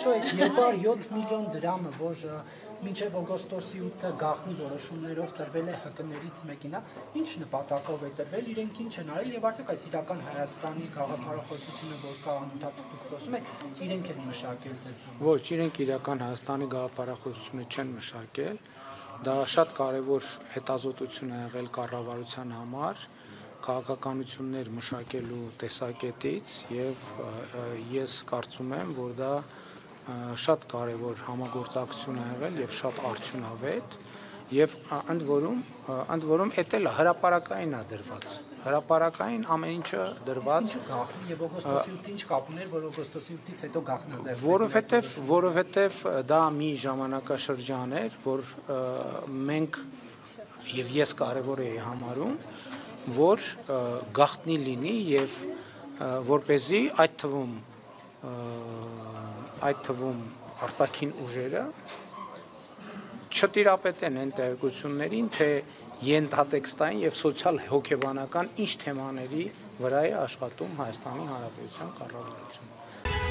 Շո այդ 207 միլիոն դրամը, որ մինչև օգոստոսի 8-ը գաղտնի որոշումներով տրվել է ՀԿ-ներից մեկին, ինչ նպատակով է տրվել, իրենք ինչ են արել եւ արդյոք այս իրական Հայաստանի գաղափարախոսությունը, որ կա անընդհատ դուք խոսում եք, իրենք են մշակել ձեզ համար։ Ոչ, իրենք իրական Հայաստանի գաղափարախոսությունը չեն մշակել, դա շատ կարևոր հետազոտություն է եղել կառավարության համար, քաղաքականություններ մշակելու տեսակետից եւ ես կարծում եմ, որ դա շատ կարևոր համագործակցություն է եղել եւ շատ արդյունավետ եւ ընդ որում էդ էլ հրապարակային է դրված։ Հրապարակային ամեն ինչը դրված գաղտնի եւ օգոստոսի 8-ին ինչ կապ ուներ, որ օգոստոսի 8-ից հետո գաղտնազերծվեց։ Որովհետեւ դա մի ժամանակաշրջան էր, որ մենք եւ ես կարևոր էի համարում, որ գաղտնի լինի եւ որպեսզի այդ թվում արտաքին ուժերը չտիրապետեն այն տեղեկություններին, թե ենթատեքստային եւ սոցիալ հոգեբանական ինչ թեմաների վրա է աշխատում Հայաստանի Հանրապետության կառավարությունը։